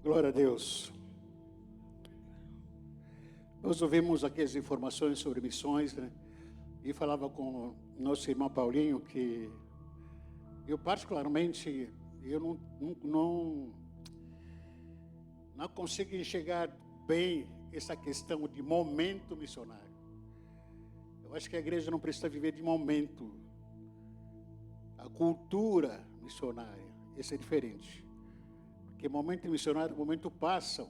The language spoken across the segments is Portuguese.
Glória a Deus. Nós ouvimos aqui as informações sobre missões, né? E falava com o nosso irmão Paulinho que eu particularmente não consigo enxergar bem essa questão de momento missionário. Eu acho que a igreja não precisa viver de momento. A cultura missionária, isso é diferente. Porque momento missionário, momento passam.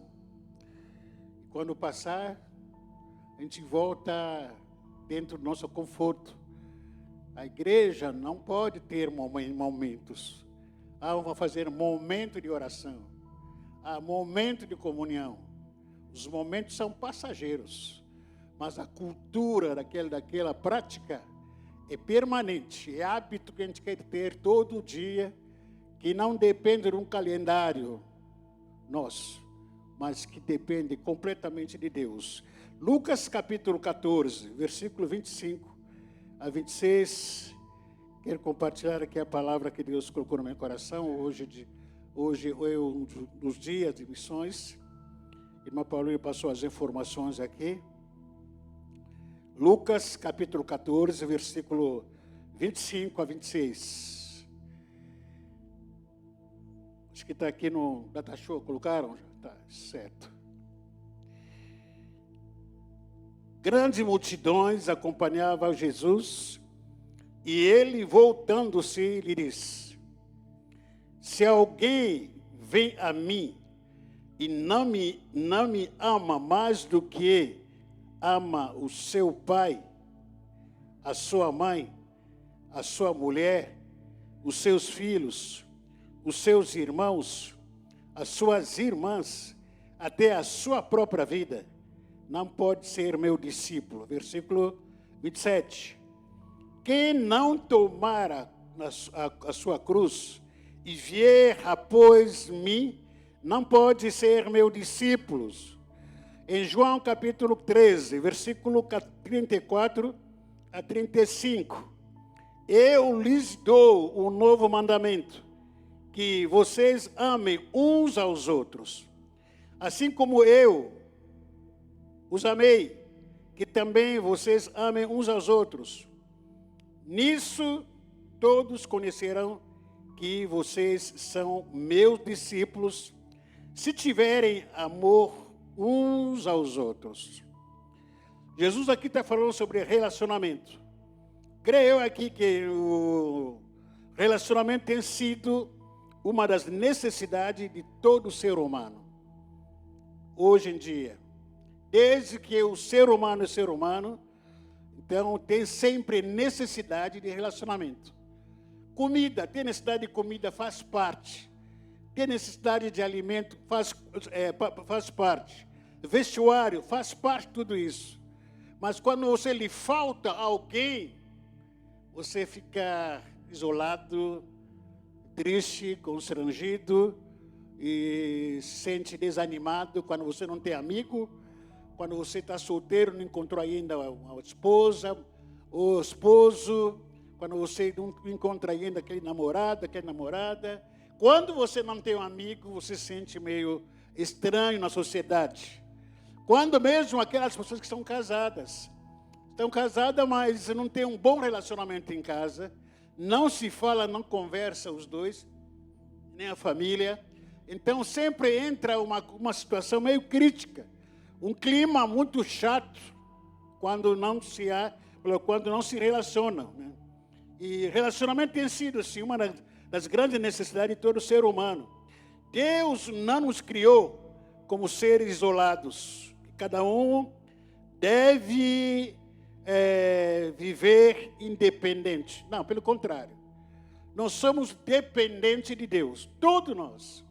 E quando passar, a gente volta dentro do nosso conforto. A igreja não pode ter momentos. Vamos fazer momento de oração. Momento de comunhão. Os momentos são passageiros. Mas a cultura daquela prática é permanente. É hábito que a gente quer ter todo dia, que não depende de um calendário nosso, mas que depende completamente de Deus. Lucas capítulo 14, versículo 25 a 26. Quero compartilhar aqui a palavra que Deus colocou no meu coração. Hoje é um dos dias de missões. Irmã Paulinho passou as informações aqui. Lucas capítulo 14, versículo 25 a 26. Acho que está aqui no Data Show, colocaram? Está certo. Grandes multidões acompanhavam Jesus e ele, voltando-se, lhe disse: se alguém vem a mim e não me ama mais do que ama o seu pai, a sua mãe, a sua mulher, os seus filhos, os seus irmãos, as suas irmãs, até a sua própria vida, não pode ser meu discípulo. Versículo 27. Quem não tomar a sua cruz e vier após mim, não pode ser meu discípulo. Em João capítulo 13, versículo 34 a 35. Eu lhes dou um novo mandamento, que vocês amem uns aos outros, assim como eu os amei, que também vocês amem uns aos outros. Nisso todos conhecerão que vocês são meus discípulos, se tiverem amor uns aos outros. Jesus aqui está falando sobre relacionamento. Creio aqui que o relacionamento tem sido uma das necessidades de todo ser humano. Hoje em dia, desde que o ser humano é ser humano, então tem sempre necessidade de relacionamento. Comida, ter necessidade de comida faz parte. Ter necessidade de alimento faz parte. Vestuário faz parte de tudo isso. Mas quando você lhe falta alguém, você fica isolado, triste, constrangido e se sente desanimado quando você não tem amigo, quando você está solteiro, não encontrou ainda uma esposa ou esposo, quando você não encontra ainda aquele namorado, aquela namorada. Quando você não tem um amigo, você se sente meio estranho na sociedade. Quando mesmo aquelas pessoas que estão casadas, mas não tem um bom relacionamento em casa, não se fala, não conversa os dois, nem a família. Então sempre entra uma situação meio crítica, um clima muito chato quando não se relacionam, né? E relacionamento tem sido assim, uma das grandes necessidades de todo ser humano. Deus não nos criou como seres isolados. Cada um deve viver independente. Não, pelo contrário. Nós somos dependentes de Deus. Todos nós.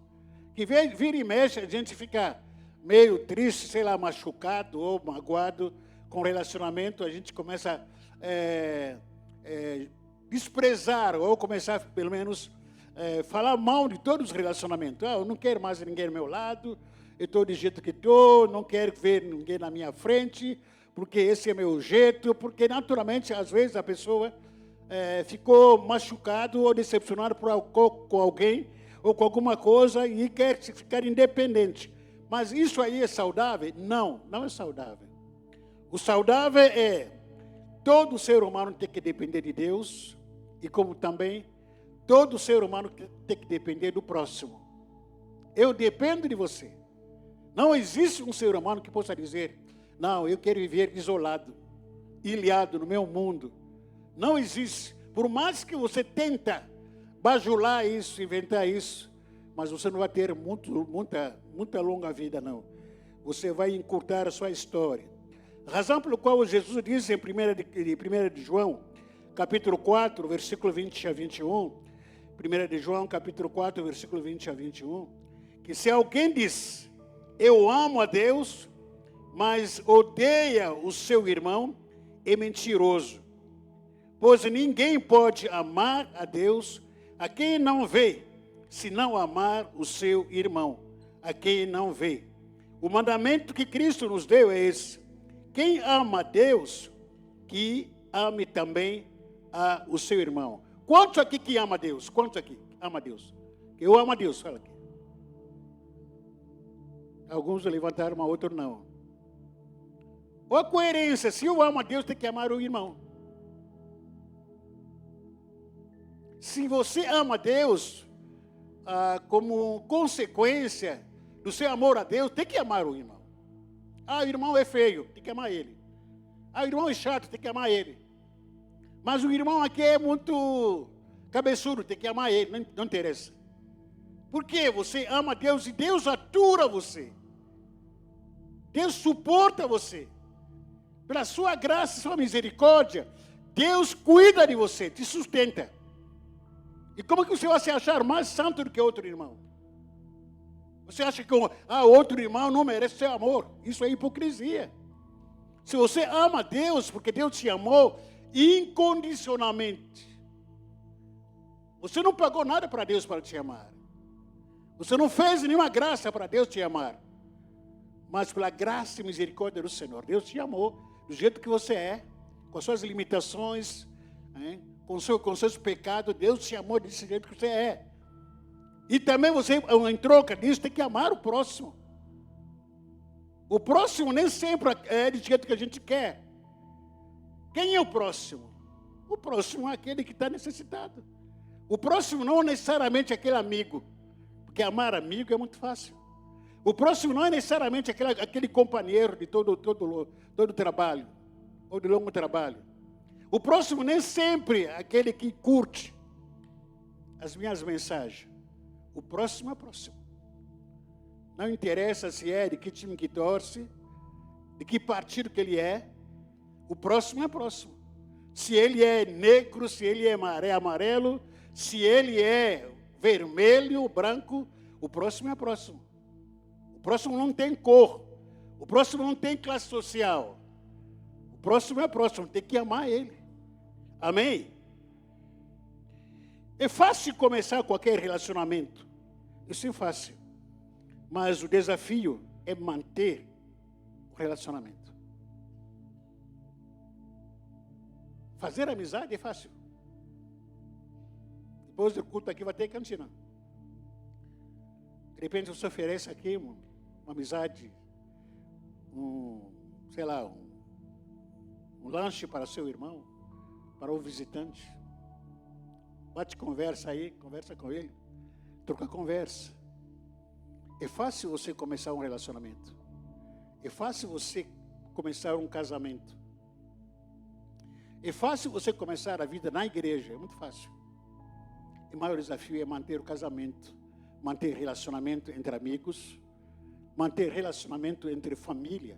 Que vira e mexe, a gente fica meio triste, sei lá, machucado ou magoado com relacionamento. A gente começa a desprezar ou começar, pelo menos, falar mal de todos os relacionamentos. Eu não quero mais ninguém ao meu lado, eu estou do jeito que estou, não quero ver ninguém na minha frente, porque esse é meu jeito, porque naturalmente, às vezes, a pessoa ficou machucado ou decepcionado com alguém, ou com alguma coisa e quer ficar independente. Mas isso aí é saudável? Não, não é saudável. O saudável é todo ser humano tem que depender de Deus e como também todo ser humano tem que depender do próximo. Eu dependo de você. Não existe um ser humano que possa dizer, não, eu quero viver isolado, ilhado no meu mundo. Não existe. Por mais que você tenta bajular isso, inventar isso, mas você não vai ter muita longa vida, não. Você vai encurtar a sua história. A razão pela qual Jesus diz em 1 de João, capítulo 4, versículo 20 a 21, 1 de João, capítulo 4, versículo 20 a 21, que se alguém diz, eu amo a Deus, mas odeia o seu irmão, é mentiroso. Pois ninguém pode amar a Deus a quem não vê, se não amar o seu irmão, a quem não vê. O mandamento que Cristo nos deu é esse. Quem ama a Deus, que ame também o seu irmão. Quantos aqui que ama a Deus? Quantos aqui ama a Deus? Eu amo a Deus, fala aqui. Alguns levantaram, mas outros não. Ou a coerência, se eu amo a Deus, tem que amar o irmão. Se você ama a Deus, como consequência do seu amor a Deus, tem que amar o irmão. O irmão é feio, tem que amar ele. O irmão é chato, tem que amar ele. Mas o irmão aqui é muito cabeçudo, tem que amar ele, não interessa. Por quê? Você ama a Deus e Deus atura você. Deus suporta você. Pela sua graça e sua misericórdia, Deus cuida de você, te sustenta. E como que você vai se achar mais santo do que outro irmão? Você acha que outro irmão não merece seu amor? Isso é hipocrisia. Se você ama Deus, porque Deus te amou incondicionalmente. Você não pagou nada para Deus para te amar. Você não fez nenhuma graça para Deus te amar. Mas pela graça e misericórdia do Senhor, Deus te amou do jeito que você é, com as suas limitações, com seus pecados, Deus te amou desse jeito que você é. E também você, em troca disso, tem que amar o próximo. O próximo nem sempre é do jeito que a gente quer. Quem é o próximo? O próximo é aquele que está necessitado. O próximo não é necessariamente aquele amigo, porque amar amigo é muito fácil. O próximo não é necessariamente aquele companheiro de todo trabalho, ou de longo trabalho. O próximo nem sempre é aquele que curte as minhas mensagens. O próximo é próximo. Não interessa se é de que time que torce, de que partido que ele é. O próximo é próximo. Se ele é negro, se ele é amarelo, se ele é vermelho, branco, o próximo é próximo. O próximo não tem cor. O próximo não tem classe social. O próximo é próximo, tem que amar ele. Amém? É fácil começar qualquer relacionamento. Isso é fácil. Mas o desafio é manter o relacionamento. Fazer amizade é fácil. Depois do culto aqui vai ter cantina. De repente você oferece aqui uma amizade, um lanche para seu irmão, para o visitante. Bate conversa aí, conversa com ele, troca conversa. É fácil você começar um relacionamento. É fácil você começar um casamento. É fácil você começar a vida na igreja, é muito fácil. O maior desafio é manter o casamento, manter relacionamento entre amigos, manter relacionamento entre família.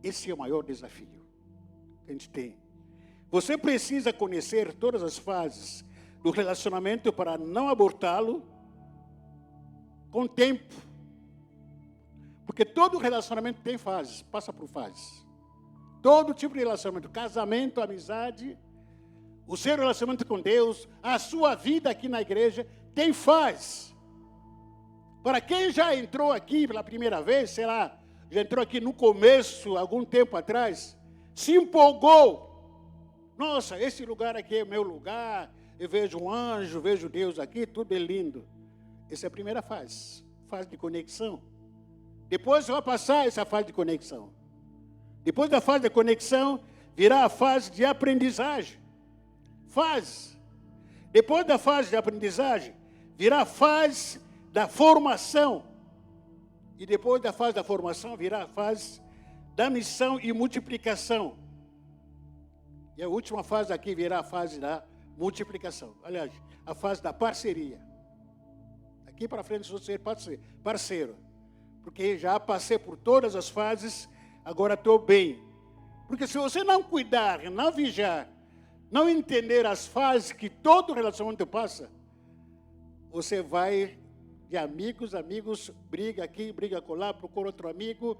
Esse é o maior desafio que a gente tem. Você precisa conhecer todas as fases do relacionamento para não abortá-lo com o tempo. Porque todo relacionamento tem fases, passa por fases. Todo tipo de relacionamento, casamento, amizade, o seu relacionamento com Deus, a sua vida aqui na igreja, tem fases. Para quem já entrou aqui pela primeira vez, sei lá, já entrou aqui no começo, algum tempo atrás, se empolgou. Nossa, esse lugar aqui é o meu lugar, eu vejo um anjo, vejo Deus aqui, tudo é lindo. Essa é a primeira fase de conexão. Depois vai passar essa fase de conexão. Depois da fase de conexão, virá a fase de aprendizagem. Depois da fase de aprendizagem, virá a fase da formação. E depois da fase da formação, virá a fase da missão e multiplicação. E a última fase aqui virá a fase da multiplicação. Aliás, a fase da parceria. Aqui para frente vou ser parceiro. Porque já passei por todas as fases, agora estou bem. Porque se você não cuidar, não vigiar, não entender as fases que todo relacionamento passa, você vai de amigos, briga aqui, briga acolá, procura outro amigo,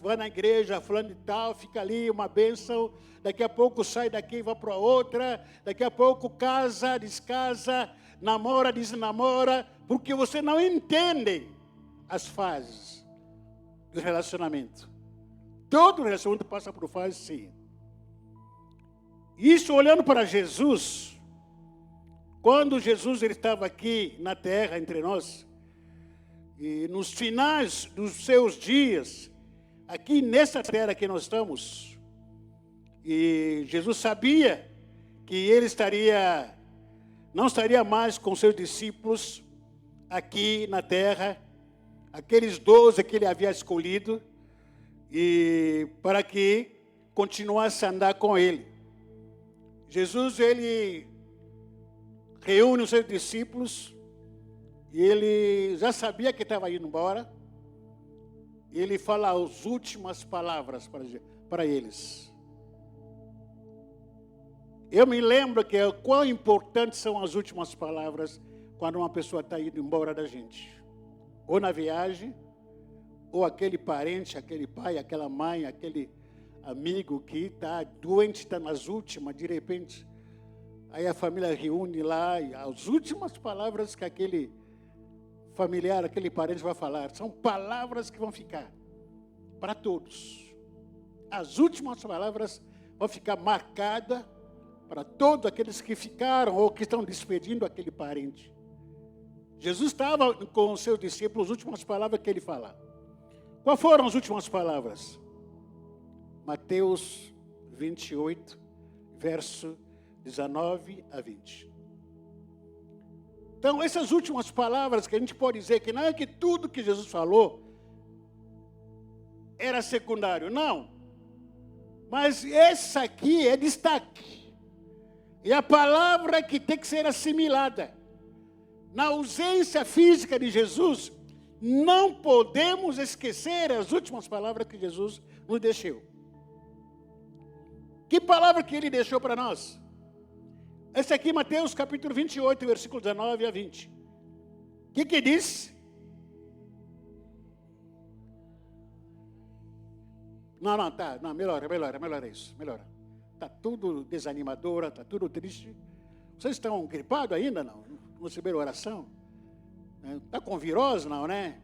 vai na igreja, falando e tal, fica ali, uma bênção, daqui a pouco sai daqui e vai para outra, daqui a pouco casa, descasa, namora, desnamora, porque você não entende as fases do relacionamento. Todo relacionamento passa por fases, sim. Isso olhando para Jesus, quando Jesus ele estava aqui na terra entre nós, e nos finais dos seus dias, aqui nessa terra que nós estamos, e Jesus sabia que ele não estaria mais com seus discípulos aqui na terra, aqueles 12 que ele havia escolhido, e para que continuasse a andar com ele. Jesus, ele reúne os seus discípulos, e ele já sabia que estava indo embora, e ele fala as últimas palavras para eles. Eu me lembro que quão importantes são as últimas palavras quando uma pessoa está indo embora da gente. Ou na viagem, ou aquele parente, aquele pai, aquela mãe, aquele amigo que está doente, está nas últimas, de repente, aí a família reúne lá, e as últimas palavras que aquele familiar, aquele parente vai falar, são palavras que vão ficar para todos. As últimas palavras vão ficar marcadas para todos aqueles que ficaram ou que estão despedindo aquele parente. Jesus estava com os seus discípulos, as últimas palavras que ele fala. Quais foram as últimas palavras? Mateus 28, verso 19 a 20. Então, essas últimas palavras que a gente pode dizer que não é que tudo que Jesus falou era secundário, não. Mas essa aqui é destaque. E a palavra que tem que ser assimilada. Na ausência física de Jesus, não podemos esquecer as últimas palavras que Jesus nos deixou. Que palavra que ele deixou para nós? Esse aqui, Mateus capítulo 28, versículo 19 a 20. O que diz? Não, melhora isso, melhora. Está tudo desanimadora, está tudo triste. Vocês estão gripados ainda, não? Não receberam oração? Está com virose, não, né?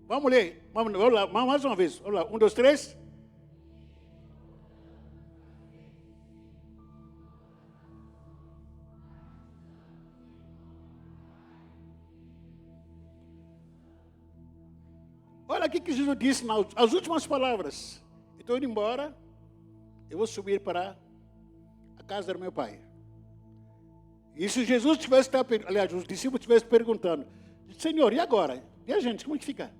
Vamos ler, vamos lá, mais uma vez. Vamos lá, 1, 2, 3. Olha aqui que Jesus disse as últimas palavras. Estou indo embora, eu vou subir para a casa do meu pai. E se Jesus tivesse, aliás, os discípulos estivessem perguntando, Senhor, e agora? E a gente, como é que fica?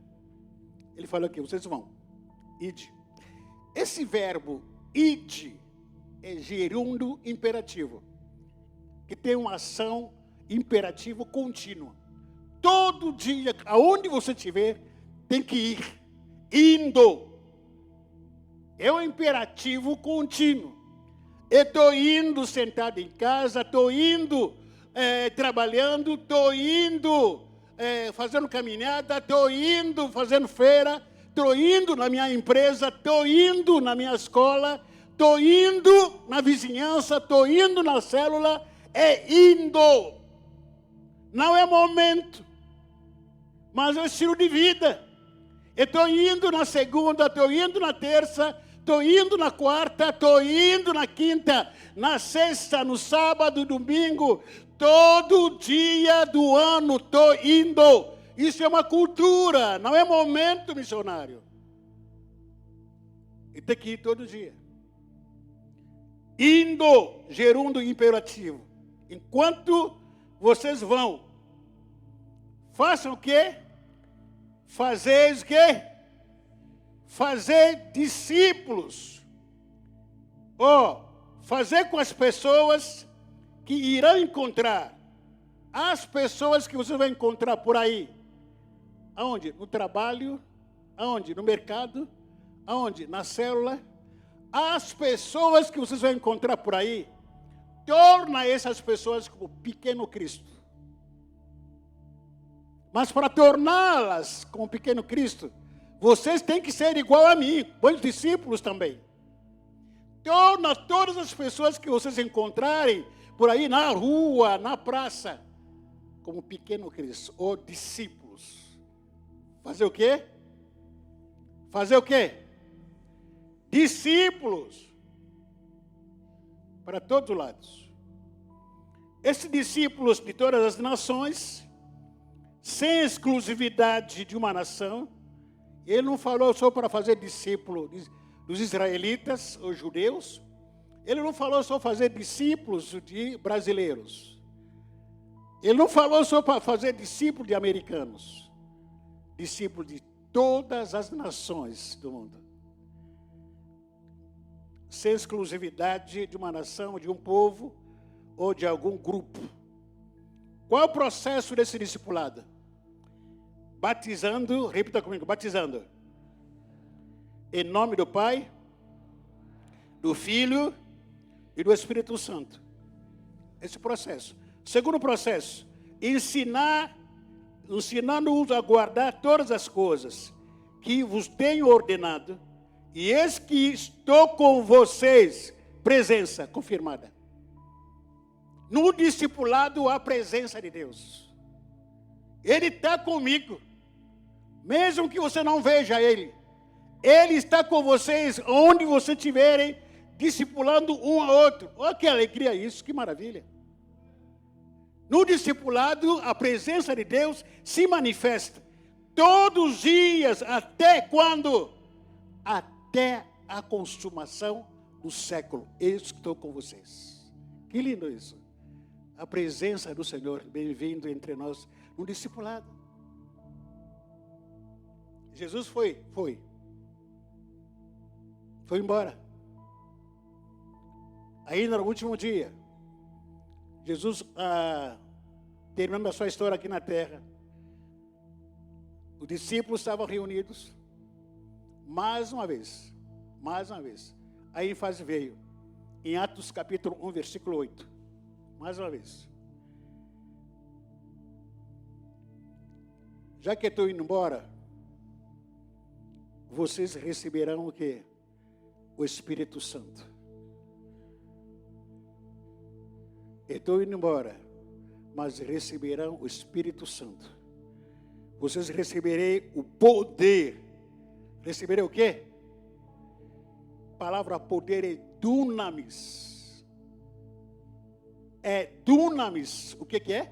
Ele falou aqui, vocês vão, ide. Esse verbo, ide, é gerúndio imperativo, que tem uma ação imperativa contínua. Todo dia, aonde você estiver, tem que ir, indo. É um imperativo contínuo. Eu estou indo sentado em casa, estou indo trabalhando, estou indo fazendo caminhada, estou indo fazendo feira, estou indo na minha empresa, estou indo na minha escola, estou indo na vizinhança, estou indo na célula, é indo. Não é momento, mas é um estilo de vida. Eu estou indo na segunda, estou indo na terça, estou indo na quarta, estou indo na quinta, na sexta, no sábado, domingo. Todo dia do ano estou indo. Isso é uma cultura, não é momento missionário. E tem que ir todo dia. Indo, gerúndio imperativo. Enquanto vocês vão, façam o quê? Fazeis o quê? Fazer discípulos. Fazer com as pessoas que irão encontrar. As pessoas que você vai encontrar por aí. Aonde? No trabalho. Aonde? No mercado. Aonde? Na célula. As pessoas que vocês vão encontrar por aí, torna essas pessoas como pequeno Cristo. Mas para torná-las como pequeno Cristo, vocês têm que ser igual a mim, bons discípulos também. Torna todas as pessoas que vocês encontrarem por aí na rua, na praça, como pequeno Cristo, ou discípulos. Fazer o quê? Fazer o quê? Discípulos. Para todos os lados. Esses discípulos de todas as nações, sem exclusividade de uma nação, ele não falou só para fazer discípulo dos israelitas ou judeus, ele não falou só fazer discípulos de brasileiros, ele não falou só para fazer discípulos de americanos, discípulos de todas as nações do mundo, sem exclusividade de uma nação, de um povo ou de algum grupo. Qual é o processo desse discipulado? Batizando, repita comigo, batizando. Em nome do Pai, do Filho e do Espírito Santo. Esse processo. Segundo processo, ensinando-os a guardar todas as coisas que vos tenho ordenado, e eis que estou com vocês, presença confirmada. No discipulado há a presença de Deus. Ele está comigo. Mesmo que você não veja Ele. Ele está com vocês onde vocês estiverem, discipulando um ao outro. Olha que alegria isso, que maravilha. No discipulado, a presença de Deus se manifesta. Todos os dias, até quando? Até a consumação do século. Eu estou com vocês. Que lindo isso. A presença do Senhor, bem-vindo entre nós, no discipulado. Jesus foi embora. Ainda no último dia, Jesus, terminando a sua história aqui na terra, os discípulos estavam reunidos, mais uma vez, a ênfase veio, em Atos capítulo 1, versículo 8, mais uma vez. Já que estou indo embora, vocês receberão o quê? O Espírito Santo. Estou indo embora, mas receberão o Espírito Santo. Vocês receberão o poder. Receberão o quê? A palavra poder é dunamis. É dunamis. O que é?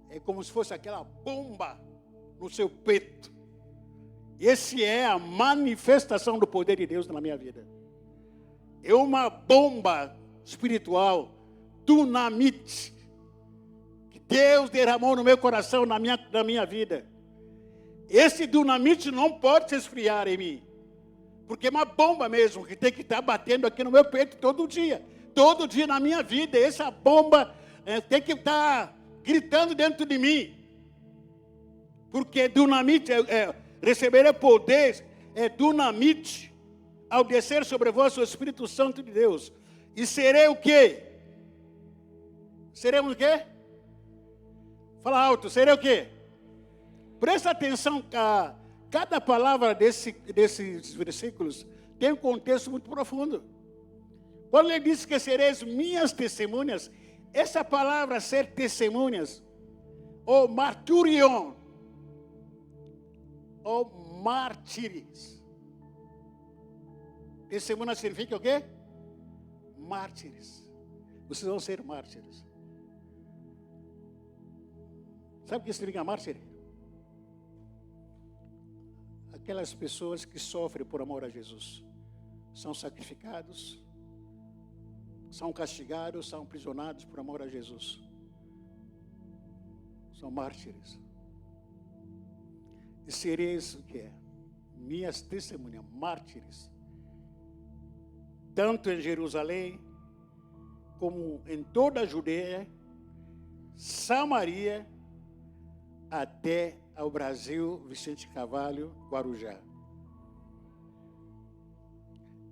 É como se fosse aquela bomba no seu peito. Esse é a manifestação do poder de Deus na minha vida. É uma bomba espiritual, dunamite, que Deus derramou no meu coração, na minha vida. Esse dunamite não pode se esfriar em mim, porque é uma bomba mesmo, que tem que estar batendo aqui no meu peito todo dia na minha vida. Essa bomba tem que estar gritando dentro de mim, porque dunamite receberei poder, dunamite, ao descer sobre vós o Espírito Santo de Deus. E serei o quê? Seremos o quê? Fala alto, serei o quê? Presta atenção, cada palavra desses versículos tem um contexto muito profundo. Quando ele diz que sereis minhas testemunhas, essa palavra ser testemunhas, ou marturion, ou mártires. Testemunha significa o quê? Mártires. Vocês vão ser mártires. Sabe o que significa mártir? Aquelas pessoas que sofrem por amor a Jesus. São sacrificados, são castigados, são aprisionados por amor a Jesus. São mártires. E sereis o que é? Minhas testemunhas, mártires. Tanto em Jerusalém, como em toda a Judeia, Samaria, até ao Brasil, Vicente Carvalho, Guarujá.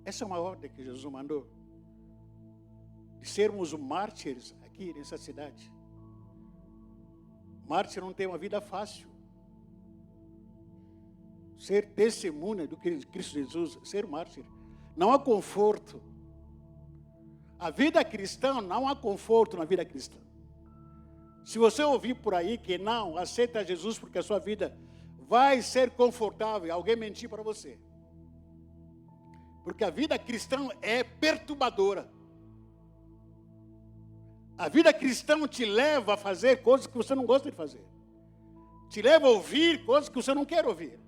Essa é uma ordem que Jesus mandou. De sermos mártires aqui nessa cidade. Mártir não tem uma vida fácil. Ser testemunha do Cristo Jesus, ser mártir. Não há conforto. A vida cristã, não há conforto na vida cristã. Se você ouvir por aí que não aceita Jesus porque a sua vida vai ser confortável, alguém mentir para você. Porque a vida cristã é perturbadora. A vida cristã te leva a fazer coisas que você não gosta de fazer. Te leva a ouvir coisas que você não quer ouvir.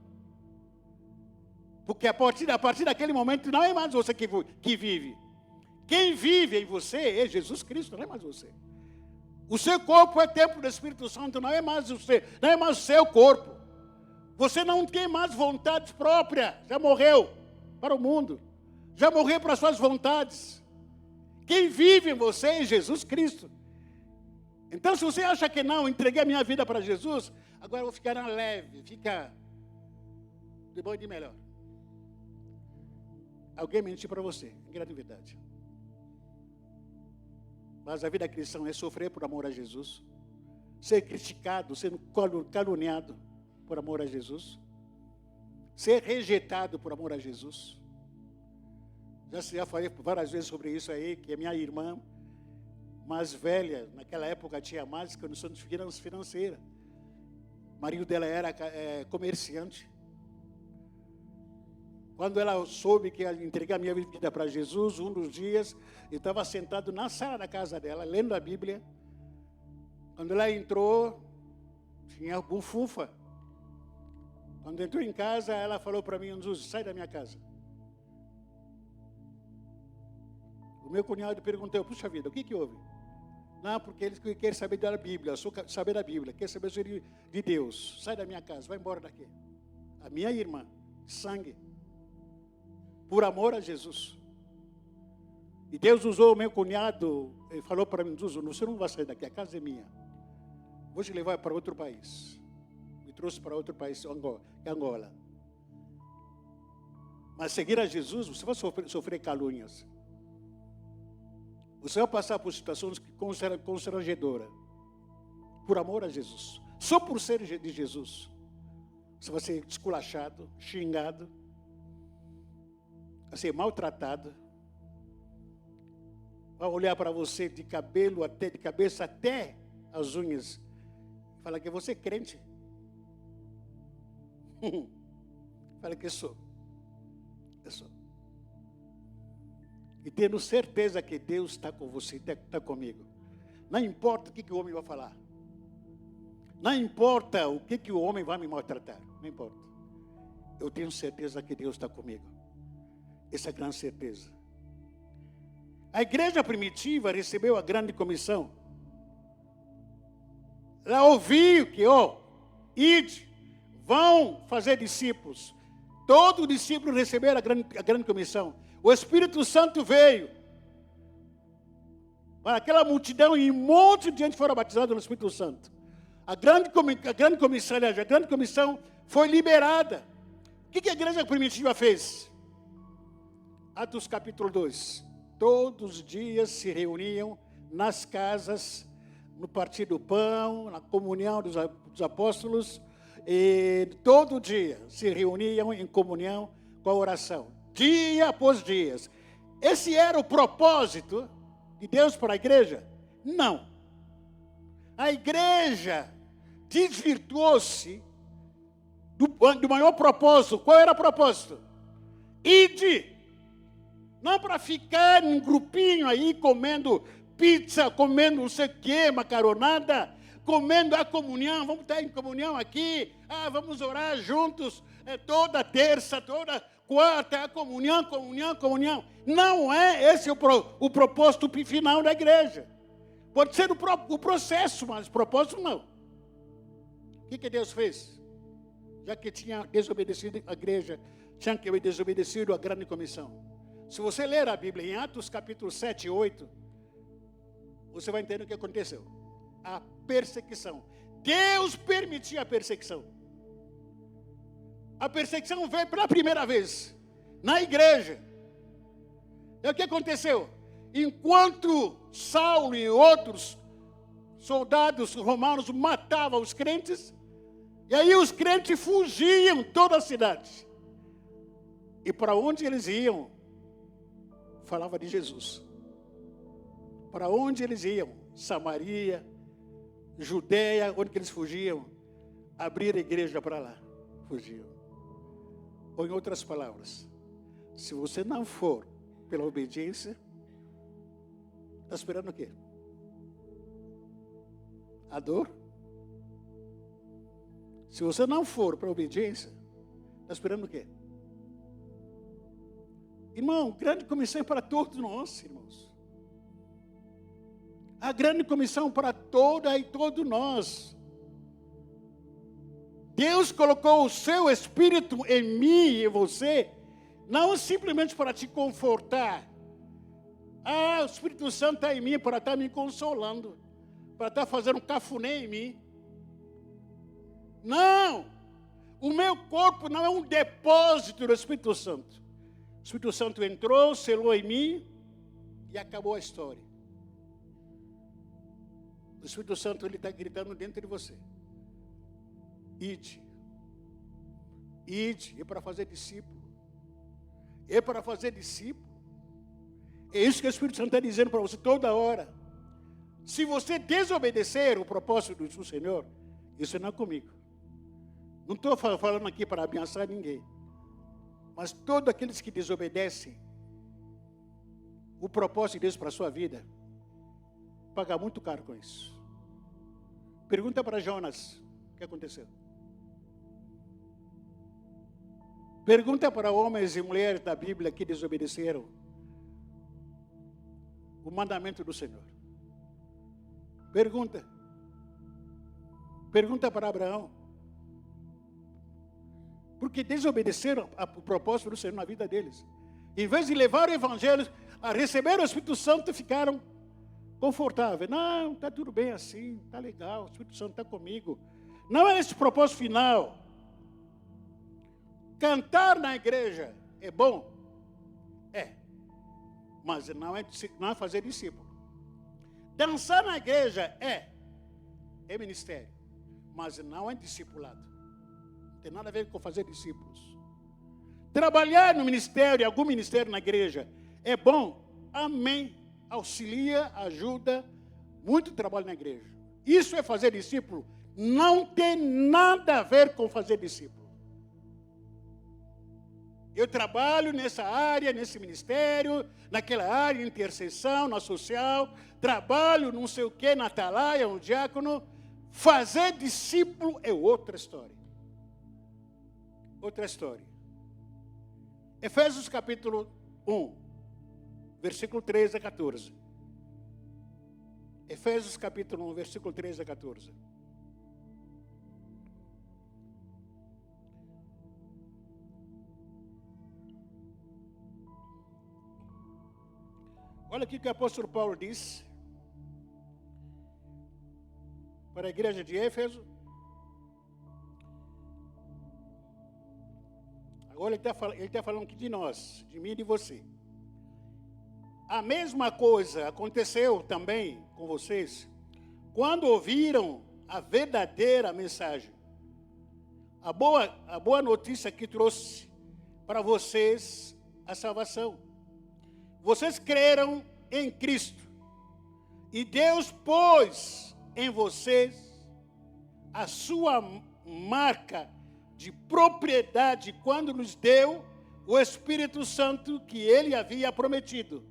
Porque a partir daquele momento não é mais você que vive. Quem vive em você é Jesus Cristo, não é mais você. O seu corpo é templo do Espírito Santo, não é mais você, não é mais o seu corpo. Você não tem mais vontade própria, já morreu para o mundo. Já morreu para as suas vontades. Quem vive em você é Jesus Cristo. Então, se você acha que não, entreguei a minha vida para Jesus, agora eu vou ficar leve, fica de bom e de melhor. Alguém mentiu para você, em grande verdade. Mas a vida cristã é sofrer por amor a Jesus, ser criticado, ser caluniado por amor a Jesus, ser rejeitado por amor a Jesus. Já falei várias vezes sobre isso aí, que a minha irmã mais velha, naquela época tinha mais condições financeiras. O marido dela era comerciante. Quando ela soube que ia entregar a minha vida para Jesus, um dos dias, eu estava sentado na sala da casa dela, lendo a Bíblia. Quando ela entrou, tinha bufunfa. Quando entrou em casa, ela falou para mim, Jesus, sai da minha casa. O meu cunhado perguntou, puxa vida, o que houve? Não, porque ele quer saber da Bíblia, saber da Bíblia, quer saber de Deus. Sai da minha casa, vai embora daqui. A minha irmã, sangue. Por amor a Jesus. E Deus usou o meu cunhado, ele falou para mim, Jesus, você não vai sair daqui, a casa é minha. Vou te levar para outro país. Me trouxe para outro país, Angola. Mas seguir a Jesus, você vai sofrer calúnias. Você vai passar por situações constrangedoras. Por amor a Jesus. Só por ser de Jesus. Você vai ser esculachado, xingado. Vai ser maltratado. Vai olhar para você de cabeça até as unhas. Fala que você é crente. Fala que eu sou. Eu sou. E tendo certeza que Deus está com você, está comigo. Não importa o que o homem vai falar. Não importa o que o homem vai me maltratar. Não importa. Eu tenho certeza que Deus está comigo. Essa é a grande certeza. A igreja primitiva recebeu a grande comissão. Ela ouviu que, ide, vão fazer discípulos. Todo discípulo recebeu a grande comissão. O Espírito Santo veio para aquela multidão e um monte de gente foram batizados no Espírito Santo. A grande comissão foi liberada. O que a igreja primitiva fez? Atos capítulo 2. Todos os dias se reuniam nas casas, no partir do pão, na comunhão dos apóstolos, e todo dia se reuniam em comunhão com a oração. Dia após dia. Esse era o propósito de Deus para a igreja? Não. A igreja desvirtuou-se do maior propósito. Qual era o propósito? Ide. Não para ficar em um grupinho aí comendo pizza, comendo não sei o que, macaronada, comendo a comunhão, vamos estar em comunhão aqui, vamos orar juntos, toda terça, toda quarta, comunhão. Não é esse o propósito final da igreja. Pode ser o processo, mas o propósito não. O que Deus fez? Já que tinha desobedecido a igreja, tinha que haver desobedecido a grande comissão. Se você ler a Bíblia em Atos capítulo 7 e 8, você vai entender o que aconteceu. A perseguição. Deus permitia a perseguição. A perseguição veio pela primeira vez na igreja. E o que aconteceu? Enquanto Saulo e outros soldados romanos matavam os crentes, e aí os crentes fugiam toda a cidade. E para onde eles iam? Falava de Jesus. Para onde eles iam? Samaria, Judeia, onde que eles fugiam? Abrir a igreja para lá. Fugiam. Ou em outras palavras, se você não for pela obediência, está esperando o quê? A dor? Se você não for para a obediência, está esperando o quê? Irmão, grande comissão é para todos nós, irmãos. A grande comissão para toda e todos nós. Deus colocou o seu Espírito em mim e em você, não simplesmente para te confortar. O Espírito Santo está em mim para estar me consolando, para estar fazendo um cafuné em mim. Não! O meu corpo não é um depósito do Espírito Santo. O Espírito Santo entrou, selou em mim e acabou a história. O Espírito Santo está gritando dentro de você. Ide. É para fazer discípulo. É para fazer discípulo. É isso que o Espírito Santo está dizendo para você toda hora. Se você desobedecer o propósito do Senhor, isso não é comigo. Não estou falando aqui para ameaçar ninguém. Mas todos aqueles que desobedecem o propósito de Deus para a sua vida, paga muito caro com isso. Pergunta para Jonas o que aconteceu. Pergunta para homens e mulheres da Bíblia que desobedeceram o mandamento do Senhor. Pergunta para Abraão. Porque desobedeceram o propósito do Senhor na vida deles. Em vez de levar o Evangelho a receber o Espírito Santo, ficaram confortáveis. Não, está tudo bem assim, está legal, o Espírito Santo está comigo. Não é esse o propósito final. Cantar na igreja é bom? É. Mas não é fazer discípulo. Dançar na igreja é ministério. Mas não é discipulado. Não tem nada a ver com fazer discípulos. Trabalhar no ministério, algum ministério na igreja, é bom? Amém. Auxilia, ajuda, muito trabalho na igreja. Isso é fazer discípulo? Não tem nada a ver com fazer discípulo. Eu trabalho nessa área, nesse ministério, naquela área, intercessão, na social, trabalho não sei o que, na atalaia, no diácono. Fazer discípulo é outra história. Outra história. Efésios capítulo 1, versículo 13 a 14. Efésios capítulo 1, versículo 13 a 14. Olha aqui o que o apóstolo Paulo diz para a igreja de Éfeso. Agora ele está falando aqui de nós, de mim e de você. A mesma coisa aconteceu também com vocês quando ouviram a verdadeira mensagem. A boa notícia que trouxe para vocês a salvação. Vocês creram em Cristo e Deus pôs em vocês a sua marca de propriedade quando nos deu o Espírito Santo que Ele havia prometido.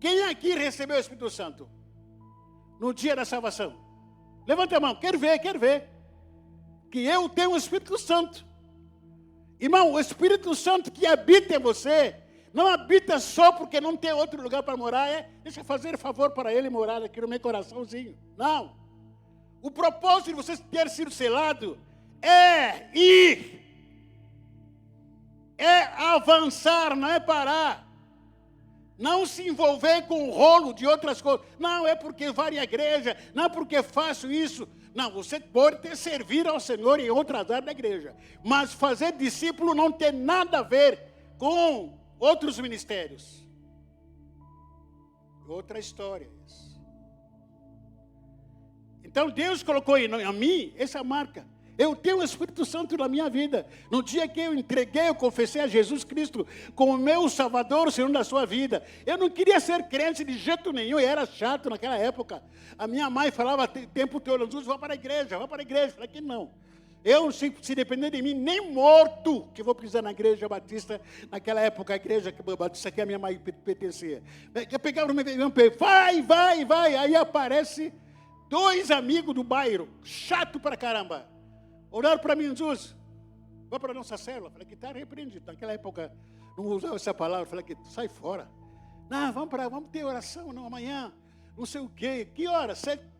Quem aqui recebeu o Espírito Santo no dia da salvação? Levanta a mão, quero ver. Que eu tenho o Espírito Santo. Irmão, o Espírito Santo que habita em você, não habita só porque não tem outro lugar para morar, deixa eu fazer favor para ele morar aqui no meu coraçãozinho. Não. O propósito de você ter sido selado é ir, é avançar, não é parar. Não se envolver com o rolo de outras coisas. Não, é porque vai à igreja, não é porque faço isso. Não, você pode ter servir ao Senhor em outras áreas da igreja. Mas fazer discípulo não tem nada a ver com outros ministérios. Outra história. Então Deus colocou em mim essa marca. Eu tenho o Espírito Santo na minha vida. No dia que eu entreguei, eu confessei a Jesus Cristo como meu Salvador, o Senhor da sua vida. Eu não queria ser crente de jeito nenhum, eu era chato naquela época. A minha mãe falava o tempo todo, Jesus, vá para a igreja. Eu falei que não. Eu, se depender de mim, nem morto, que vou pisar na igreja batista, naquela época, a igreja batista que a minha mãe pertencia. Eu pegava o meu vai. Aí aparece 2 amigos do bairro, chato pra caramba. Oraram para mim, Jesus, vai para a nossa célula. Falei que está repreendido. Naquela época, não usava essa palavra. Falei que sai fora. Não, vamos ter oração, não, amanhã. Não sei o quê. Que hora? 7.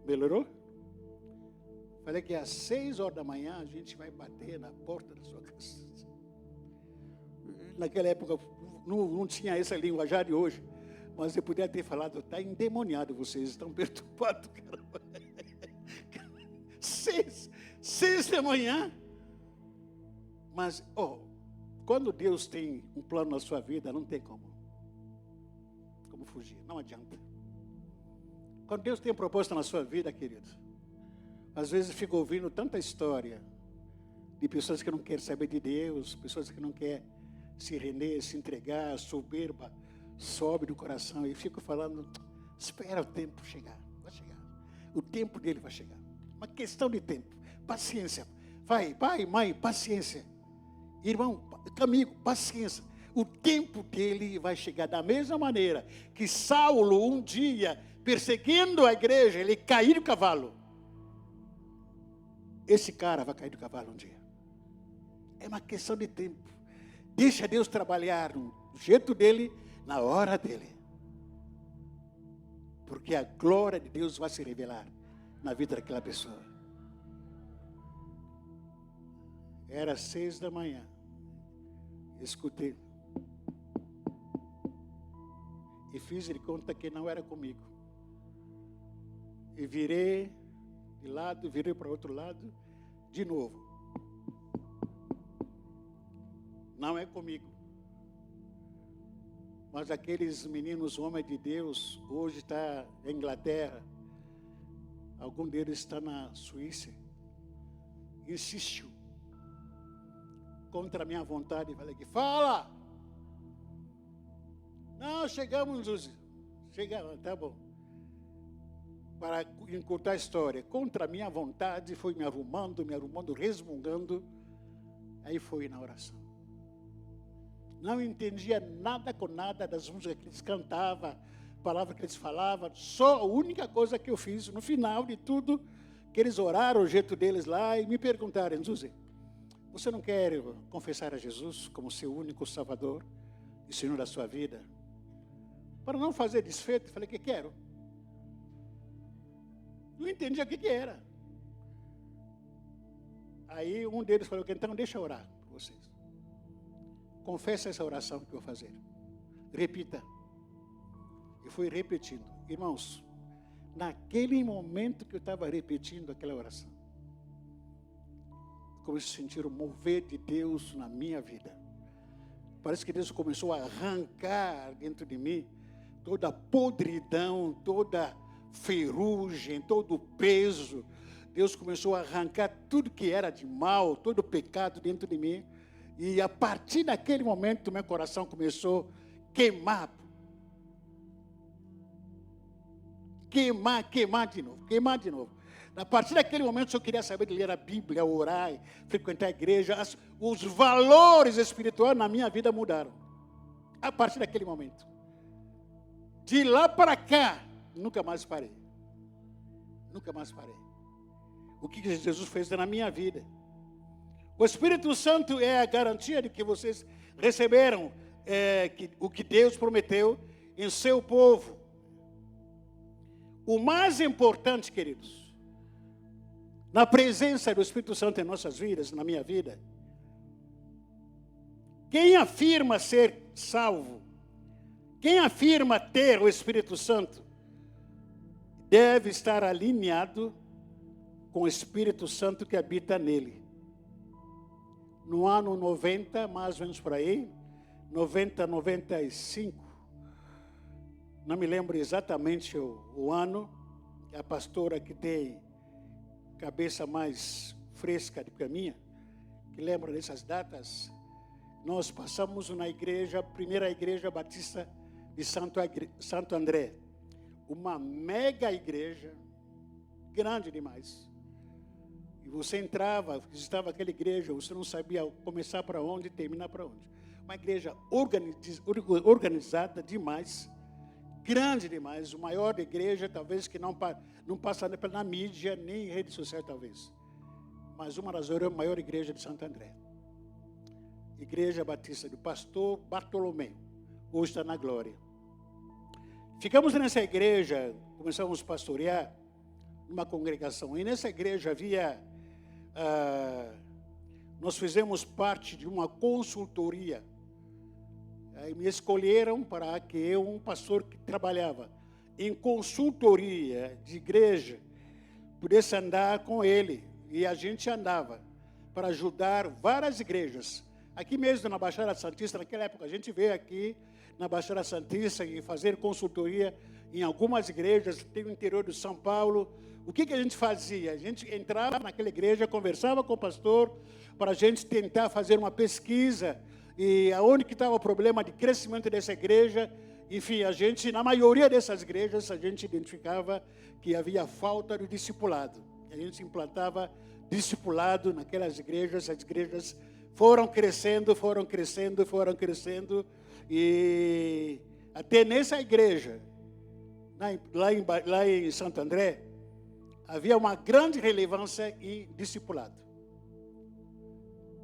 Melhorou? Falei que às 6 horas da manhã a gente vai bater na porta da sua casa. Naquela época não tinha essa linguajar de hoje, mas eu podia ter falado, está endemoniado, vocês estão perturbados, caramba. 6 da manhã. Mas, quando Deus tem um plano na sua vida, não tem como fugir, não adianta. Quando Deus tem um propósito na sua vida, querido, às vezes fico ouvindo tanta história de pessoas que não querem saber de Deus, pessoas que não querem se render, se entregar, soberba, sobe do coração, e fico falando, espera o tempo chegar, vai chegar. O tempo dele vai chegar. Uma questão de tempo, paciência. Vai, pai, mãe, paciência. Irmão, amigo, paciência. O tempo dele vai chegar da mesma maneira que Saulo um dia, perseguindo a igreja, ele caiu do cavalo. Esse cara vai cair do cavalo um dia. É uma questão de tempo. Deixa Deus trabalhar no jeito dele, na hora dele. Porque a glória de Deus vai se revelar na vida daquela pessoa. Era 6 da manhã. Escutei. E fiz de conta que não era comigo. E virei de lado, virei para o outro lado, de novo. Não é comigo. Mas aqueles meninos, homens de Deus, hoje está na Inglaterra. Algum deles está na Suíça. insistiu. Contra a minha vontade, falei que fala. Não, chegamos, tá bom. Para encurtar a história, contra a minha vontade, foi me arrumando, resmungando. Aí foi na oração. Não entendia nada com nada das músicas que eles cantavam, palavras que eles falavam. Só a única coisa que eu fiz, no final de tudo, que eles oraram o jeito deles lá e me perguntaram: Zuzi, você não quer confessar a Jesus como seu único Salvador e Senhor da sua vida? Para não fazer desfeito, falei que quero. Não entendia o que era. Aí um deles falou que então deixa eu orar por vocês. Confessa essa oração que eu vou fazer. Repita. E fui repetindo. Irmãos, naquele momento que eu estava repetindo aquela oração, comecei a sentir o mover de Deus na minha vida. Parece que Deus começou a arrancar dentro de mim toda a podridão, toda a ferrugem, todo o peso. Deus começou a arrancar tudo que era de mal, todo o pecado dentro de mim. E a partir daquele momento, meu coração começou a queimar. Queimar de novo. A partir daquele momento, eu queria saber de ler a Bíblia, orar, frequentar a igreja. Os valores espirituais na minha vida mudaram. A partir daquele momento. De lá para cá, nunca mais parei. O que Jesus fez na minha vida. O Espírito Santo é a garantia de que vocês receberam o que Deus prometeu em seu povo. O mais importante, queridos, na presença do Espírito Santo em nossas vidas, na minha vida, quem afirma ser salvo, quem afirma ter o Espírito Santo, deve estar alinhado com o Espírito Santo que habita nele. No ano 90, mais ou menos por aí, 90, 95, não me lembro exatamente o ano, a pastora que tem cabeça mais fresca do que a minha, que lembra dessas datas, nós passamos na igreja, primeira igreja batista de Santo André, uma mega igreja, grande demais. E você entrava, visitava aquela igreja, você não sabia começar para onde e terminar para onde. Uma igreja organizada demais, grande demais, o maior da igreja, talvez que não passa na mídia, nem em rede social, talvez. Mas uma das maiores igrejas de Santo André. Igreja Batista do pastor Bartolomeu, hoje está na glória. Ficamos nessa igreja, começamos a pastorear numa congregação. E nessa igreja havia, nós fizemos parte de uma consultoria. Aí me escolheram para que eu, um pastor que trabalhava em consultoria de igreja, pudesse andar com ele. E a gente andava para ajudar várias igrejas. Aqui mesmo na Baixada Santista, naquela época, a gente veio aqui na Baixada Santista e fazer consultoria em algumas igrejas, tem o interior de São Paulo. O que a gente fazia? A gente entrava naquela igreja, conversava com o pastor, para a gente tentar fazer uma pesquisa, e aonde que estava o problema de crescimento dessa igreja. Enfim, na maioria dessas igrejas, a gente identificava que havia falta de discipulado. A gente implantava discipulado naquelas igrejas, as igrejas foram crescendo, e até nessa igreja, lá em Santo André, havia uma grande relevância em discipulado.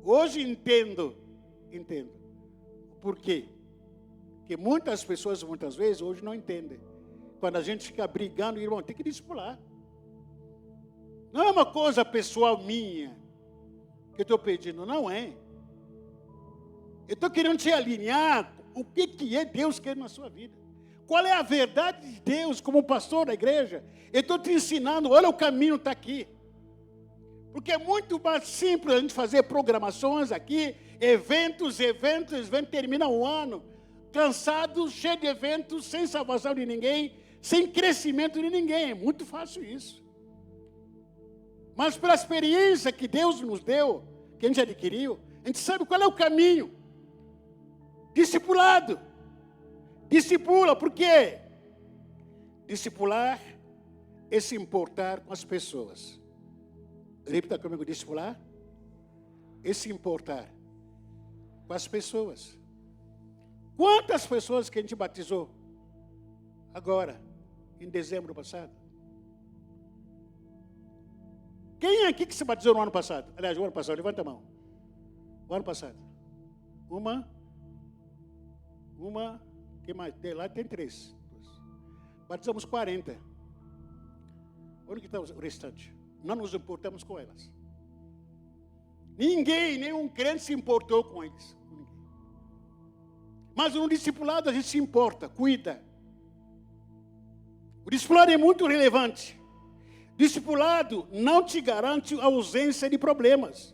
Hoje entendo. Por quê? Porque muitas pessoas, muitas vezes, hoje não entendem. Quando a gente fica brigando, irmão, tem que discipular. Não é uma coisa pessoal minha que eu estou pedindo, não é. Eu estou querendo te alinhar o que é Deus quer na sua vida. Qual é a verdade de Deus como pastor da igreja? Eu estou te ensinando, olha, o caminho está aqui. Porque é muito mais simples a gente fazer programações aqui, eventos, termina um ano, cansado, cheio de eventos, sem salvação de ninguém, sem crescimento de ninguém. É muito fácil isso. Mas pela experiência que Deus nos deu, que a gente adquiriu, a gente sabe qual é o caminho. Discipulado. Discipula, por quê? Discipular é se importar com as pessoas. Repita comigo, discipular é se importar com as pessoas. Quantas pessoas que a gente batizou agora, em dezembro passado? Quem é aqui que se batizou no ano passado? Aliás, o ano passado, levanta a mão. O ano passado. Uma, que mais? Lá tem 3. Batizamos 40. Onde que está o restante? Não nos importamos com elas. Nenhum crente se importou com eles. Mas no discipulado a gente se importa, cuida. O discipulado é muito relevante. Discipulado não te garante a ausência de problemas.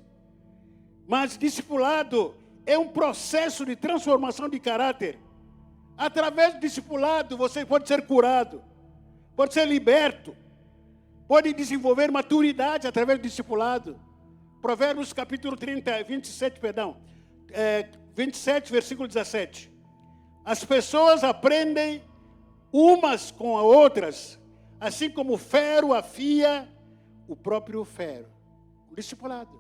Mas discipulado é um processo de transformação de caráter. Através do discipulado você pode ser curado, pode ser liberto, pode desenvolver maturidade através do discipulado. Provérbios capítulo 27, versículo 17. As pessoas aprendem umas com as outras, assim como o ferro afia o próprio ferro. O discipulado.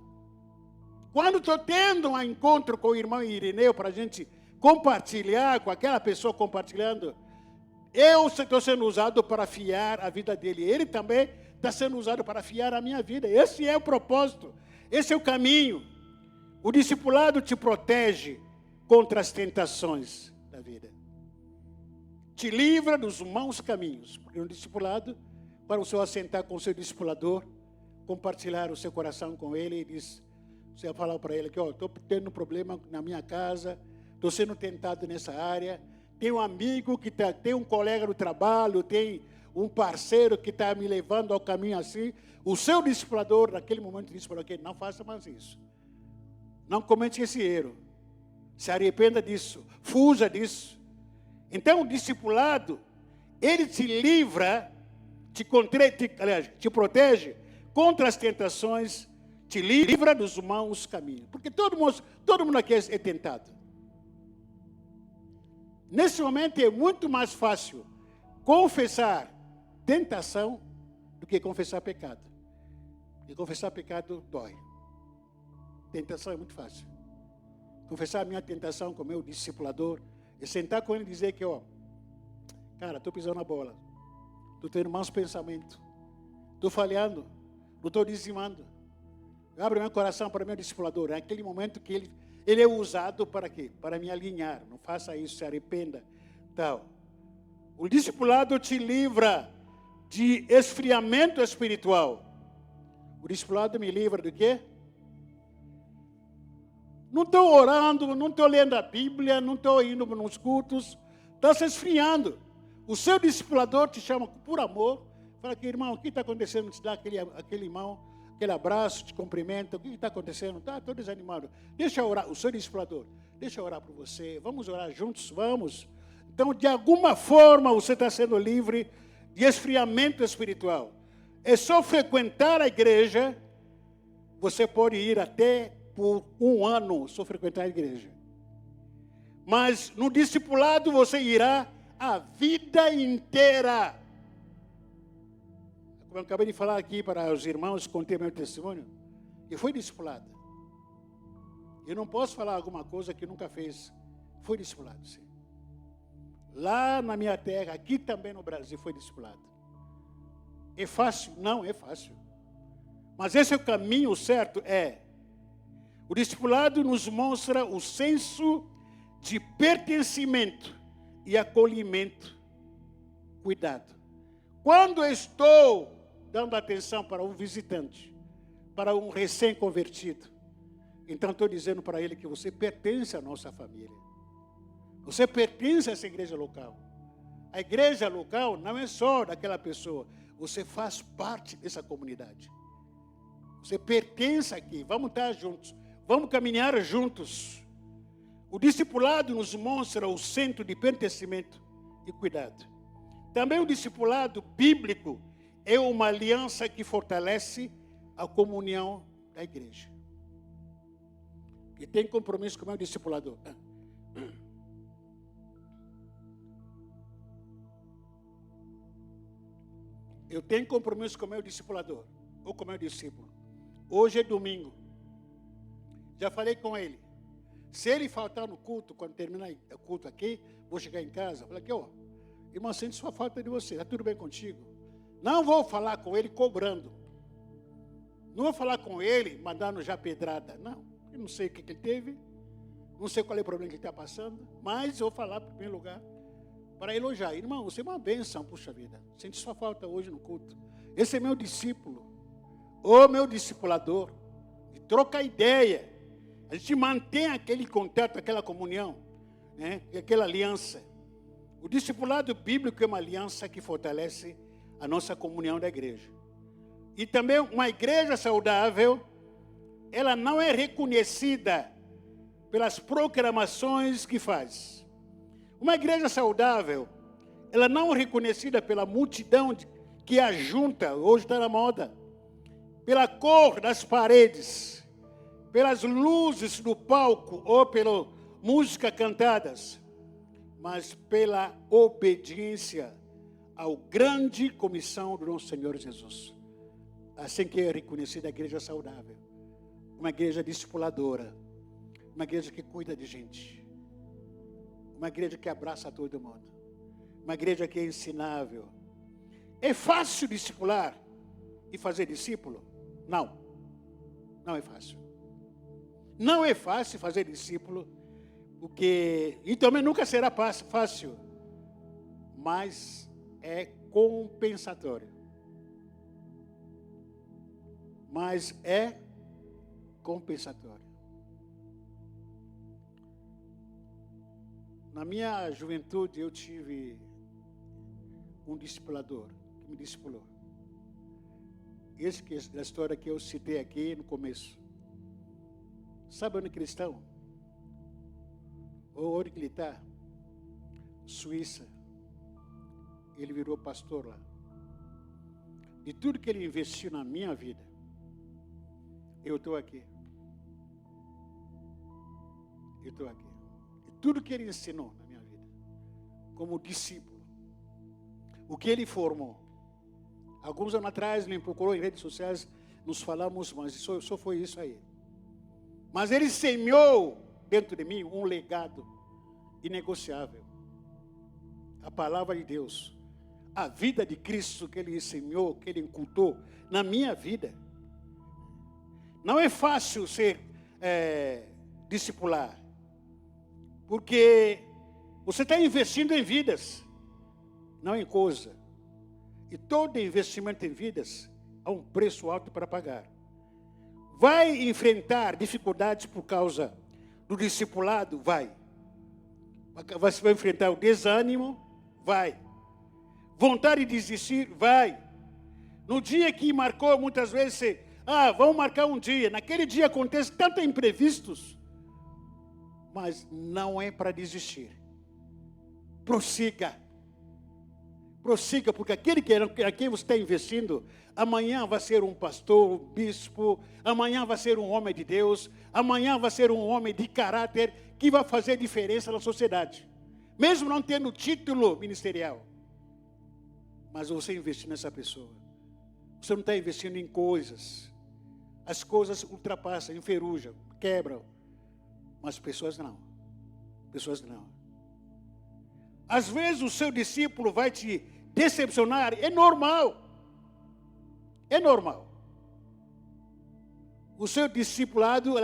Quando estou tendo um encontro com o irmão Irineu para a gente compartilhar, com aquela pessoa compartilhando, eu estou sendo usado para afiar a vida dele. Ele também está sendo usado para afiar a minha vida. Esse é o propósito, esse é o caminho. O discipulado te protege contra as tentações da vida. Te livra dos maus caminhos. Porque no discipulado, para o senhor assentar com o seu discipulador, compartilhar o seu coração com ele e diz, você vai falar para ele que estou tendo um problema na minha casa, estou sendo tentado nessa área, tem um amigo que tem um colega no trabalho, tem um parceiro que está me levando ao caminho assim. O seu discipulador, naquele momento, disse para ele, não faça mais isso. Não comete esse erro. Se arrependa disso. Fuja disso. Então, o discipulado, ele te livra, te protege contra as tentações, te livra dos maus caminhos. Porque todo mundo aqui é tentado. Nesse momento é muito mais fácil confessar tentação do que confessar pecado. E confessar pecado dói. Tentação é muito fácil. Confessar a minha tentação com o meu discipulador e sentar com ele e dizer que, cara, estou pisando na bola. Estou tendo maus pensamentos. Estou falhando. Não estou dizimando. Eu abro meu coração para o meu discipulador. É aquele momento que ele é usado para quê? Para me alinhar. Não faça isso, se arrependa. Tal. O discipulado te livra de esfriamento espiritual. O discipulado me livra do quê? Não estou orando, não estou lendo a Bíblia, não estou indo nos cultos. Está se esfriando. O seu discipulador te chama por amor. Fala que, irmão, o que está acontecendo? Te dá aquele irmão, aquele abraço, te cumprimenta. O que está acontecendo? Estou desanimado. Deixa eu orar. O seu discipulador, deixa eu orar por você. Vamos orar juntos? Vamos. Então, de alguma forma, você está sendo livre de esfriamento espiritual. É só frequentar a igreja. Você pode ir até por 1 ano só frequentar a igreja. Mas no discipulado você irá a vida inteira. Como eu acabei de falar aqui para os irmãos, contei meu testemunho, e foi discipulado. Eu não posso falar alguma coisa que nunca fez. Foi discipulado, sim. Lá na minha terra, aqui também no Brasil, foi discipulado. É fácil? Não é fácil. Mas esse é o caminho certo, O discipulado nos mostra o senso de pertencimento e acolhimento. Cuidado. Quando eu estou dando atenção para um visitante, para um recém-convertido, então estou dizendo para ele que você pertence à nossa família. Você pertence a essa igreja local. A igreja local não é só daquela pessoa. Você faz parte dessa comunidade. Você pertence aqui. Vamos estar juntos. Vamos caminhar juntos. O discipulado nos mostra o centro de pertencimento e cuidado. Também o discipulado bíblico é uma aliança que fortalece a comunhão da igreja. E tem compromisso com o meu discipulador. Eu tenho compromisso com o meu discipulador, ou com o meu discípulo. Hoje é domingo. Já falei com ele. Se ele faltar no culto, quando terminar o culto aqui, vou chegar em casa, falar aqui, ó, irmão, sente sua falta de você, está tudo bem contigo? Não vou falar com ele cobrando. Não vou falar com ele mandando já pedrada. Não, eu não sei o que ele teve, não sei qual é o problema que ele está passando, mas eu vou falar, em primeiro lugar, para elogiar. Irmão, você é uma bênção, puxa vida. Sente sua falta hoje no culto. Esse é meu discípulo, ou meu discipulador. E troca ideia. A gente mantém aquele contato, aquela comunhão, né? Aquela aliança. O discipulado bíblico é uma aliança que fortalece a nossa comunhão da igreja. E também uma igreja saudável, ela não é reconhecida pelas proclamações que faz. Uma igreja saudável, ela não é reconhecida pela multidão que a junta, hoje está na moda, pela cor das paredes, pelas luzes do palco ou pela música cantadas, mas pela obediência ao grande comissão do nosso Senhor Jesus. Assim que é reconhecida a igreja saudável, uma igreja discipuladora, uma igreja que cuida de gente, uma igreja que abraça todo mundo, uma igreja que é ensinável. É fácil discipular e fazer discípulo? Não, não é fácil. Não é fácil fazer discípulo, porque, e também nunca será fácil, mas é compensatório. Mas é compensatório. Na minha juventude, eu tive um discipulador que me discipulou. Esse que é a história que eu citei aqui no começo. Sabe onde que eles estão? Ou onde que ele está? Suíça. Ele virou pastor lá. De tudo que ele investiu na minha vida, eu estou aqui. Eu estou aqui. E tudo que ele ensinou na minha vida, como discípulo, o que ele formou. Alguns anos atrás, ele me procurou em redes sociais, nos falamos, mas só foi isso aí. Mas ele semeou dentro de mim um legado inegociável. A palavra de Deus, a vida de Cristo que ele semeou, que ele incultou na minha vida. Não é fácil ser discipular, porque você está investindo em vidas, não em coisa. E todo investimento em vidas há um preço alto para pagar. Vai enfrentar dificuldades por causa do discipulado? Vai. Você vai enfrentar o desânimo? Vai. Vontade de desistir? Vai. No dia que marcou, muitas vezes, vamos marcar um dia. Naquele dia acontece tantos imprevistos. Mas não é para desistir. Prossiga. Prossiga, porque aquele a quem você está investindo, amanhã vai ser um pastor, um bispo, amanhã vai ser um homem de Deus, amanhã vai ser um homem de caráter que vai fazer diferença na sociedade. Mesmo não tendo título ministerial. Mas você investir nessa pessoa. Você não está investindo em coisas. As coisas ultrapassam, enferrujam, quebram. Mas pessoas não. Pessoas não. Às vezes o seu discípulo vai te decepcionar. É normal. É normal. O seu discipulado,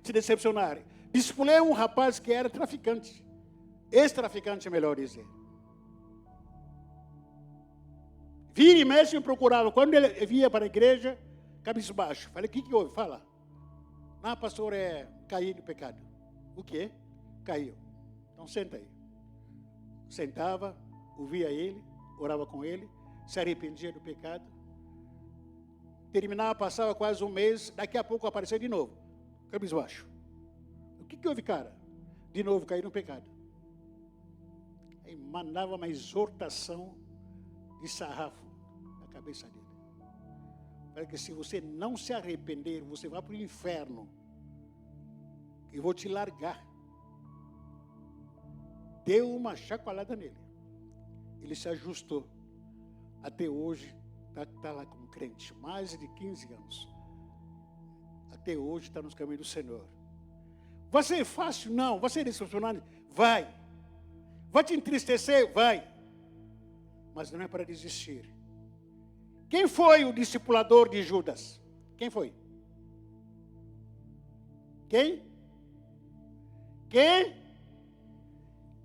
se decepcionar. Discipulei um rapaz que era traficante. Ex-traficante, melhor dizer. Vira e mexe me procurava. Quando ele via para a igreja, cabisbaixo. Falei, o que houve? Fala. Não, pastor, caí no pecado. O quê? Caiu. Então senta aí. Sentava, ouvia ele, orava com ele, se arrependia do pecado. Terminava, passava quase um mês, daqui a pouco apareceu de novo. Cabisbaixo. O que houve, cara? De novo caí no pecado. Aí mandava uma exortação de sarrafo na cabeça dele. Porque se você não se arrepender, você vai para o inferno. E vou te largar. Deu uma chacoalhada nele. Ele se ajustou. Até hoje, está lá como crente. Mais de 15 anos. Até hoje está nos caminhos do Senhor. Vai ser fácil? Não. Vai ser decepcionante? Vai. Vai te entristecer? Vai. Mas não é para desistir. Quem foi o discipulador de Judas? Quem foi? Quem?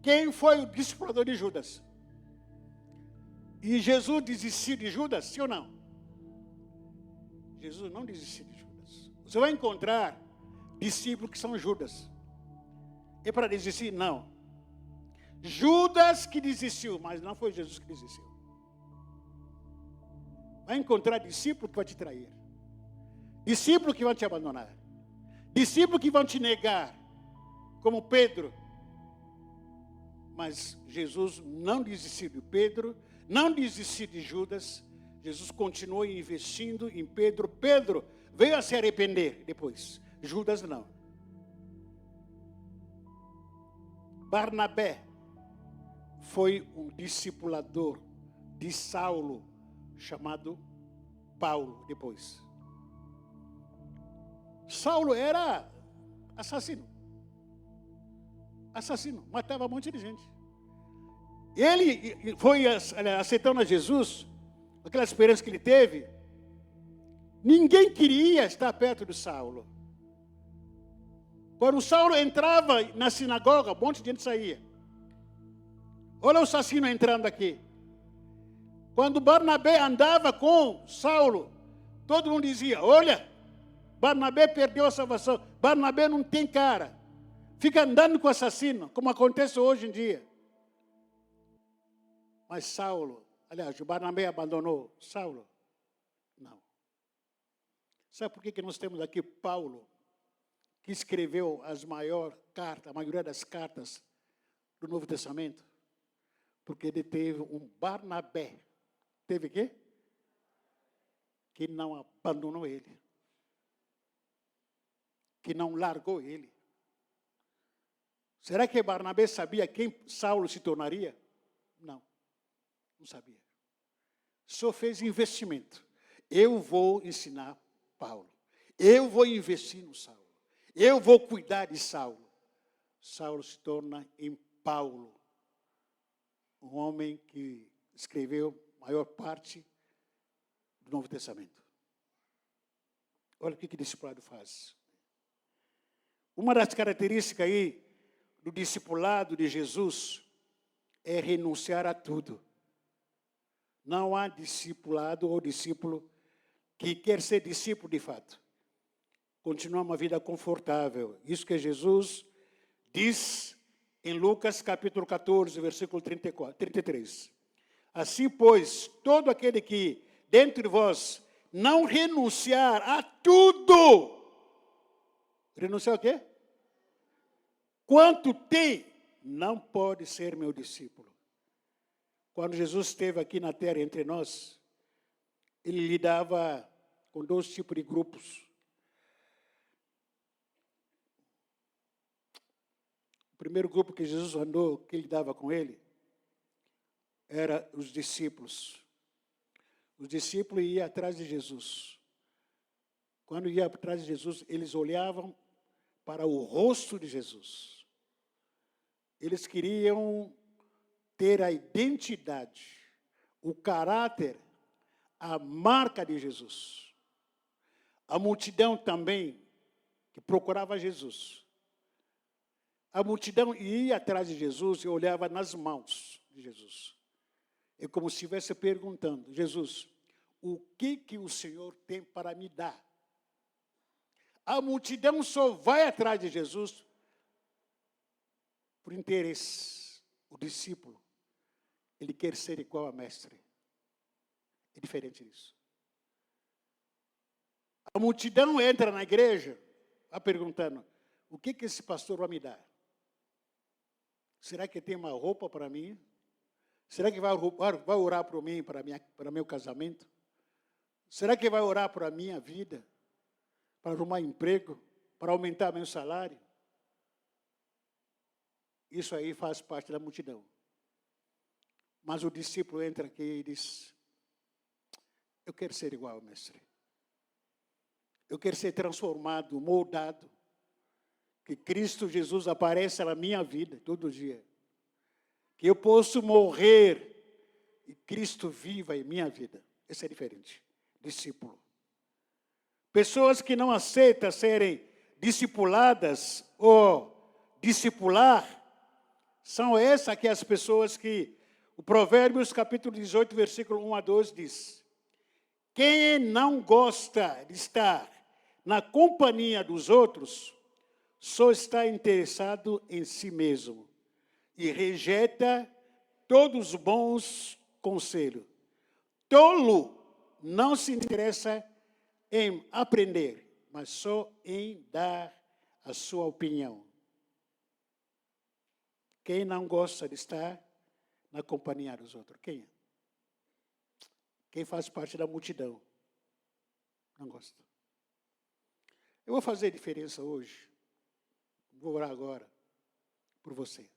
Quem foi o discipulador de Judas? E Jesus desistiu de Judas, sim ou não? Jesus não desistiu de Judas. Você vai encontrar discípulos que são Judas. É para desistir? Não. Judas que desistiu, mas não foi Jesus que desistiu. Vai encontrar discípulo que vai te trair. Discípulo que vai te abandonar. Discípulo que vão te negar. Como Pedro. Mas Jesus não desistiu de Pedro. Não desistiu de Judas. Jesus continuou investindo em Pedro. Pedro veio a se arrepender depois. Judas não. Barnabé foi um discipulador de Saulo, chamado Paulo depois. Saulo era assassino. Assassino, matava um monte de gente. Ele foi aceitando a Jesus, aquela experiência que ele teve. Ninguém queria estar perto de Saulo. Quando Saulo entrava na sinagoga, um monte de gente saía. Olha o assassino entrando aqui. Quando Barnabé andava com Saulo, todo mundo dizia, olha, Barnabé perdeu a salvação. Barnabé não tem cara. Fica andando com o assassino, como acontece hoje em dia. Mas Saulo, aliás, o Barnabé abandonou Saulo? Não. Sabe por que nós temos aqui Paulo, que escreveu as maiores cartas, a maioria das cartas do Novo Testamento? Porque ele teve um Barnabé. Teve o quê? Que não abandonou ele. Que não largou ele. Será que Barnabé sabia quem Saulo se tornaria? Não. Não sabia. Só fez investimento. Eu vou ensinar Paulo. Eu vou investir no Saulo. Eu vou cuidar de Saulo. Saulo se torna em Paulo. Um homem que escreveu a maior parte do Novo Testamento. Olha o que o discipulado faz. Uma das características aí do discipulado de Jesus é renunciar a tudo. Não há discipulado ou discípulo que quer ser discípulo de fato. Continuar uma vida confortável. Isso que Jesus diz em Lucas capítulo 14, versículo 33. Assim, pois, todo aquele que dentre vós não renunciar a tudo. Renunciar o quê? Quanto tem, não pode ser meu discípulo. Quando Jesus esteve aqui na terra entre nós, ele lidava com dois tipos de grupos. O primeiro grupo que Jesus andou, que ele lidava com ele, era os discípulos. Os discípulos iam atrás de Jesus. Quando iam atrás de Jesus, eles olhavam para o rosto de Jesus. Eles queriam ter a identidade, o caráter, a marca de Jesus. A multidão também, que procurava Jesus. A multidão ia atrás de Jesus e olhava nas mãos de Jesus. É como se estivesse perguntando, Jesus, o que o Senhor tem para me dar? A multidão só vai atrás de Jesus por interesse. O discípulo, ele quer ser igual a mestre. É diferente disso. A multidão entra na igreja, vai perguntando, o que esse pastor vai me dar? Será que tem uma roupa para mim? Será que vai orar por mim, para meu casamento? Será que vai orar para a minha vida? Para arrumar emprego? Para aumentar meu salário? Isso aí faz parte da multidão. Mas o discípulo entra aqui e diz, eu quero ser igual ao mestre. Eu quero ser transformado, moldado. Que Cristo Jesus apareça na minha vida todo dia. Que eu possa morrer e Cristo viva em minha vida. Isso é diferente. Discípulo. Pessoas que não aceitam serem discipuladas ou discipular, são essas aqui as pessoas que o Provérbios capítulo 18, versículo 1 a 2 diz: quem não gosta de estar na companhia dos outros, só está interessado em si mesmo e rejeita todos os bons conselhos. Tolo não se interessa em aprender, mas só em dar a sua opinião. Quem não gosta de estar na companhia dos outros? Quem? Quem faz parte da multidão? Não gosta. Eu vou fazer diferença hoje. Vou orar agora por você.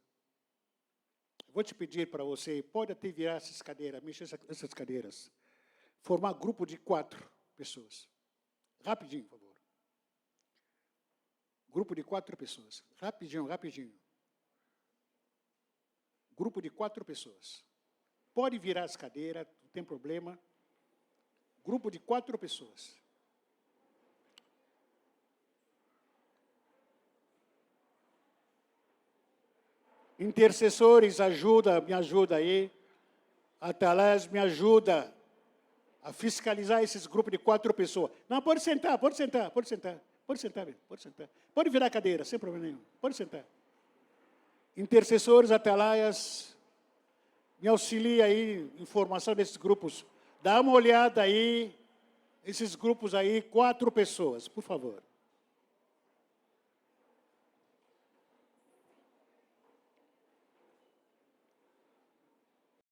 Vou te pedir para você, pode até virar essas cadeiras, mexer essas cadeiras. Formar grupo de 4 pessoas. Rapidinho, por favor. Grupo de 4 pessoas. Rapidinho, rapidinho. Grupo de 4 pessoas. Pode virar as cadeiras, não tem problema. Grupo de 4 pessoas. Intercessores, me ajuda aí. Atalás, me ajuda a fiscalizar esses grupos de 4 pessoas. Não, pode sentar, pode sentar, pode sentar. Pode sentar, pode sentar. Pode virar a cadeira, sem problema nenhum. Pode sentar. Intercessores, atalaias, me auxilia aí, informação desses grupos. Dá uma olhada aí, esses grupos aí, 4 pessoas, por favor.